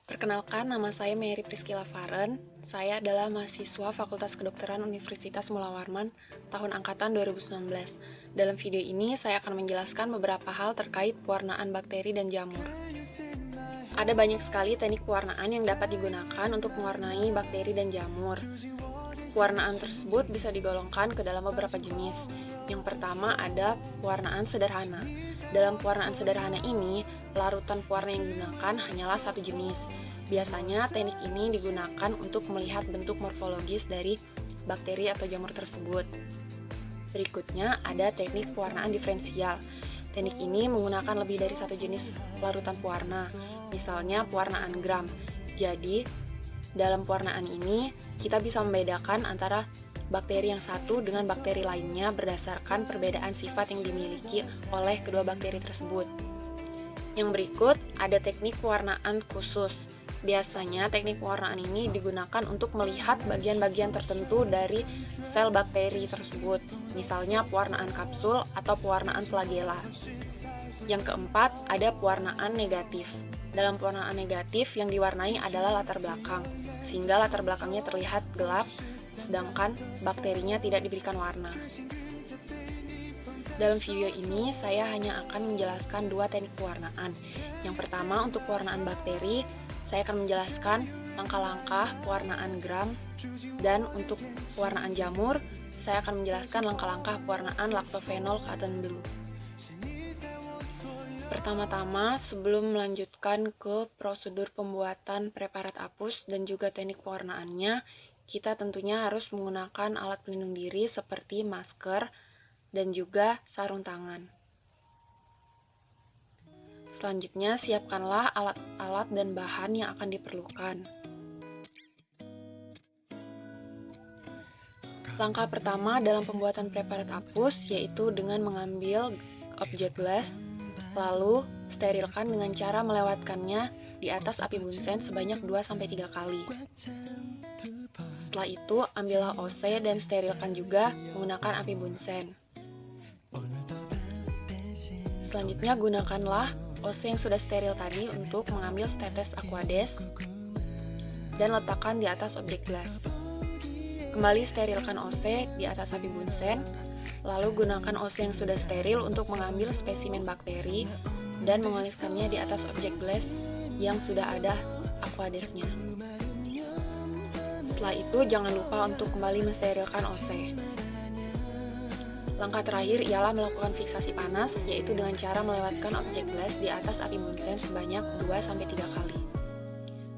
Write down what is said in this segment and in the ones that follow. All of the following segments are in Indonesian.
Perkenalkan, nama saya Mary Priscilla Faren. Saya adalah mahasiswa Fakultas Kedokteran Universitas Mula Warman tahun angkatan 2019. Dalam video ini, saya akan menjelaskan beberapa hal terkait pewarnaan bakteri dan jamur. Ada banyak sekali teknik pewarnaan yang dapat digunakan untuk mewarnai bakteri dan jamur. Pewarnaan tersebut bisa digolongkan ke dalam beberapa jenis. Yang pertama ada pewarnaan sederhana. Dalam pewarnaan sederhana ini, larutan pewarna yang digunakan hanyalah satu jenis. Biasanya teknik ini digunakan untuk melihat bentuk morfologis dari bakteri atau jamur tersebut. Berikutnya ada teknik pewarnaan diferensial. Teknik ini menggunakan lebih dari satu jenis larutan pewarna, misalnya pewarnaan gram. Jadi, dalam pewarnaan ini, kita bisa membedakan antara bakteri yang satu dengan bakteri lainnya berdasarkan perbedaan sifat yang dimiliki oleh kedua bakteri tersebut. Yang berikut ada teknik pewarnaan khusus. Biasanya teknik pewarnaan ini digunakan untuk melihat bagian-bagian tertentu dari sel bakteri tersebut, misalnya pewarnaan kapsul atau pewarnaan flagela. Yang keempat ada pewarnaan negatif. Dalam pewarnaan negatif yang diwarnai adalah latar belakang, sehingga latar belakangnya terlihat gelap, sedangkan bakterinya tidak diberikan warna. Dalam video ini, saya hanya akan menjelaskan dua teknik pewarnaan. Yang pertama, untuk pewarnaan bakteri, saya akan menjelaskan langkah-langkah pewarnaan gram, dan untuk pewarnaan jamur, saya akan menjelaskan langkah-langkah pewarnaan lactophenol cotton blue. Pertama-tama, sebelum melanjutkan ke prosedur pembuatan preparat apus dan juga teknik pewarnaannya, kita tentunya harus menggunakan alat pelindung diri seperti masker dan juga sarung tangan. Selanjutnya, siapkanlah alat-alat dan bahan yang akan diperlukan. Langkah pertama dalam pembuatan preparat apus yaitu dengan mengambil objek glass, lalu sterilkan dengan cara melewatkannya di atas api bunsen sebanyak 2-3 kali. Setelah itu, ambillah OC dan sterilkan juga menggunakan api bunsen. Selanjutnya, gunakanlah OC yang sudah steril tadi untuk mengambil setetes Aquades dan letakkan di atas objek gelas. Kembali sterilkan OC di atas api bunsen, lalu gunakan OC yang sudah steril untuk mengambil spesimen bakteri dan mengoleskannya di atas objek gelas yang sudah ada Aquadesnya. Setelah itu, jangan lupa untuk kembali mensterilkan OC. Langkah terakhir ialah melakukan fiksasi panas, yaitu dengan cara melewatkan objek gelas di atas api bunsen sebanyak 2-3 kali.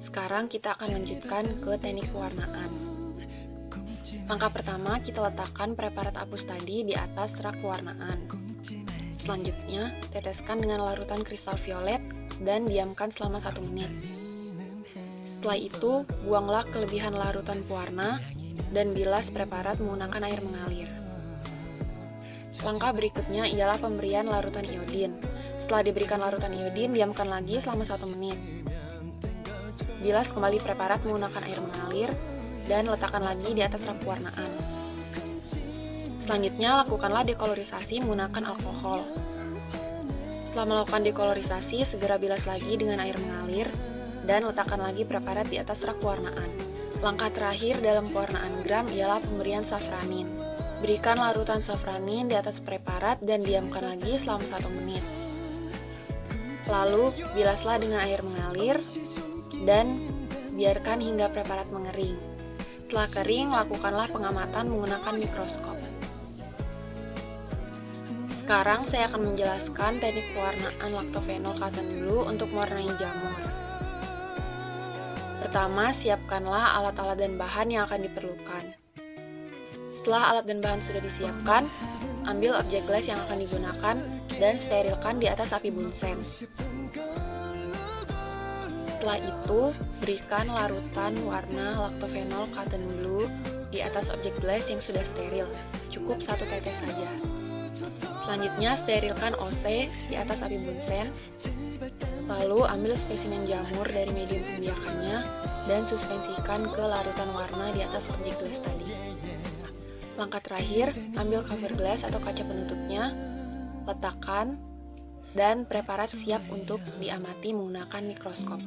Sekarang kita akan lanjutkan ke teknik pewarnaan. Langkah pertama, kita letakkan preparat apus tadi di atas rak pewarnaan. Selanjutnya, teteskan dengan larutan kristal violet dan diamkan selama 1 menit. Setelah itu, buanglah kelebihan larutan pewarna dan bilas preparat menggunakan air mengalir. Langkah berikutnya ialah pemberian larutan iodin. Setelah diberikan larutan iodin, diamkan lagi selama 1 menit. Bilas kembali preparat menggunakan air mengalir dan letakkan lagi di atas rak pewarnaan. Selanjutnya, lakukanlah dekolorisasi menggunakan alkohol. Setelah melakukan dekolorisasi, segera bilas lagi dengan air mengalir dan letakkan lagi preparat di atas rak pewarnaan. Langkah terakhir dalam pewarnaan gram ialah pemberian safranin. Berikan larutan safranin di atas preparat dan diamkan lagi selama 1 menit. Lalu, bilaslah dengan air mengalir dan biarkan hingga preparat mengering. Setelah kering, lakukanlah pengamatan menggunakan mikroskop. Sekarang saya akan menjelaskan teknik pewarnaan lactophenol cotton blue untuk mewarnai jamur. Pertama, siapkanlah alat-alat dan bahan yang akan diperlukan. Setelah alat dan bahan sudah disiapkan, ambil objek gelas yang akan digunakan dan sterilkan di atas api bunsen. Setelah itu, berikan larutan warna lactophenol cotton blue di atas objek gelas yang sudah steril, cukup 1 tetes saja. Selanjutnya, sterilkan OC di atas api bunsen, lalu ambil spesimen jamur dari medium pembiakannya dan suspensikan ke larutan warna di atas objek gelas tadi. Langkah terakhir, ambil cover glass atau kaca penutupnya, letakkan, dan preparat siap untuk diamati menggunakan mikroskop.